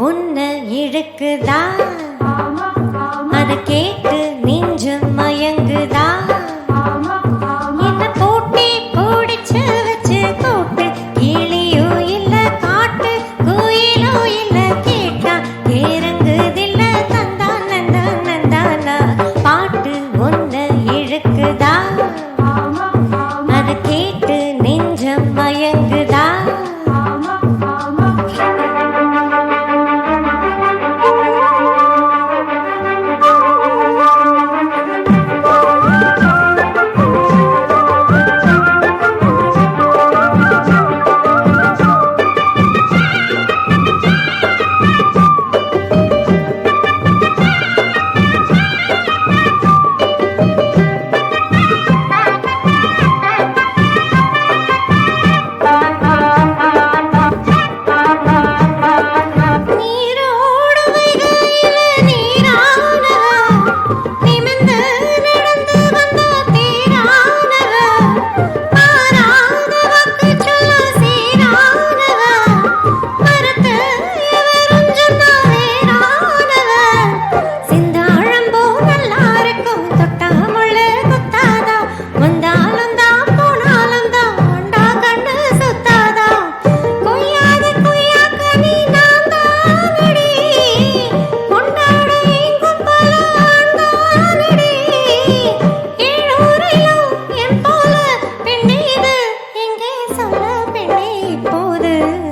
உன்னை இழுக்குதா, அதை கேட்டு நெஞ்சம் மயங்குதா. என்ன போட்டி பிடிச்சு வச்சு கூட்டு, கிளியோ இல்ல காட்டு குயிலோ இல்ல, கேட்டா இறங்குதில்ல தந்தா நந்தா நந்தானா. பாட்டு உன்னை இழுக்குதா, அதை கேட்டு நெஞ்சம் மயங்குதா.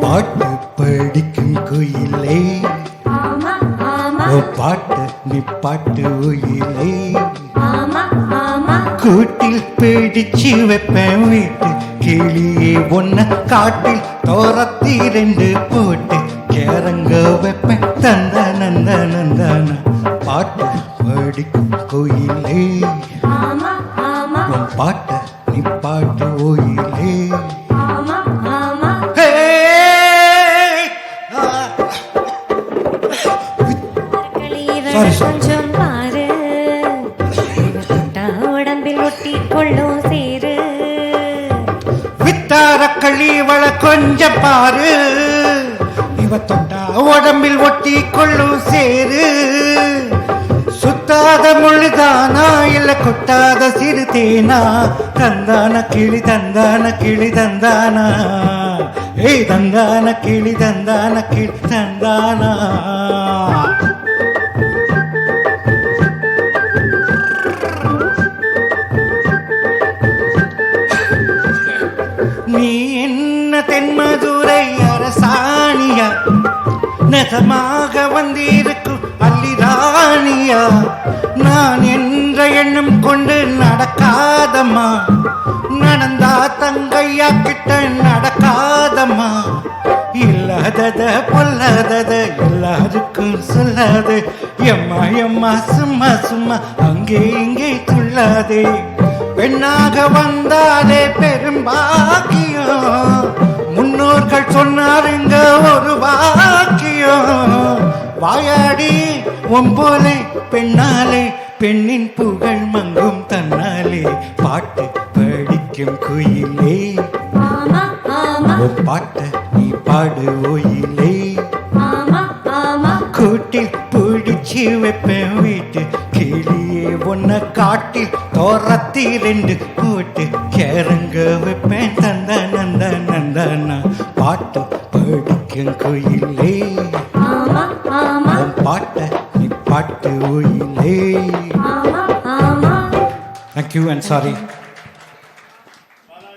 பாட்டு படிக்கும் குயிலே, பாட்டு நீ பாட்டு உயிலே. கூட்டில் பிடிச்சு வைப்பேன் வீட்டு கிளியே, ஒன்ன காட்டில் தோரத்தி ரெண்டு போட்டு கேரங்க வைப்பேன் தந்த நந்த நந்தானா. பாட்டு படிக்கும் குயிலே, பாட்டு நீ பாட்டு உயிலே. கொஞ்சம் பாரு, உடம்பில் ஒட்டி கொள்ளும் சேரு. வித்தார கழிவள கொஞ்சம் பாரு, இவ தொட்டா உடம்பில் ஒட்டி கொள்ளும் சேரு. சுத்தாத முழுதானா இல்ல கொட்டாத சிறு தேனா, தந்தான கிளி தந்தான கிளி தந்தானா. ஏய் தந்தான கிளி தந்தான கிளி தந்தானா. நீ என்ன தென்மதுரை அரசாணியா, நெசமாக வந்திருக்கும் அல்லிராணியா. நான் என்ற எண்ணம் கொண்டு நடக்காதம்மா, நடந்தா தங்கையா கிட்ட நடக்காதம்மா. இல்லாதத பொல்லாதத எல்லாருக்கும் சொல்லாது, எம்மா எம்மா சும்மா சும்மா அங்கே இங்கே துள்ளாதே. பெண்ணாக வந்தாலே பெரும்பாக்கியம், முன்னோர்கள் சொன்னாருங்க ஒரு வாக்கியம். வாயாடி ஒம்போலே பெண்ணாலே, பெண்ணின் புகழ் மங்கும் தன்னாலே. பாட்டு படிக்கும் குயிலே, பாட்ட நீ பாடு ஓயிலே. கூட்டில் பிடிச்சு வைப்பேன் வீட்டு கிளியே, ஒன்ன காட்டில் தோரத்தி ரெண்டு போட்டு கேரங்க வைப்பேன் தந்த நந்த நந்தனா. பாட்டு படிக்கும் குயிலே, பாட்ட நீ பாட்டு ஓயிலே. Thank you and sorry.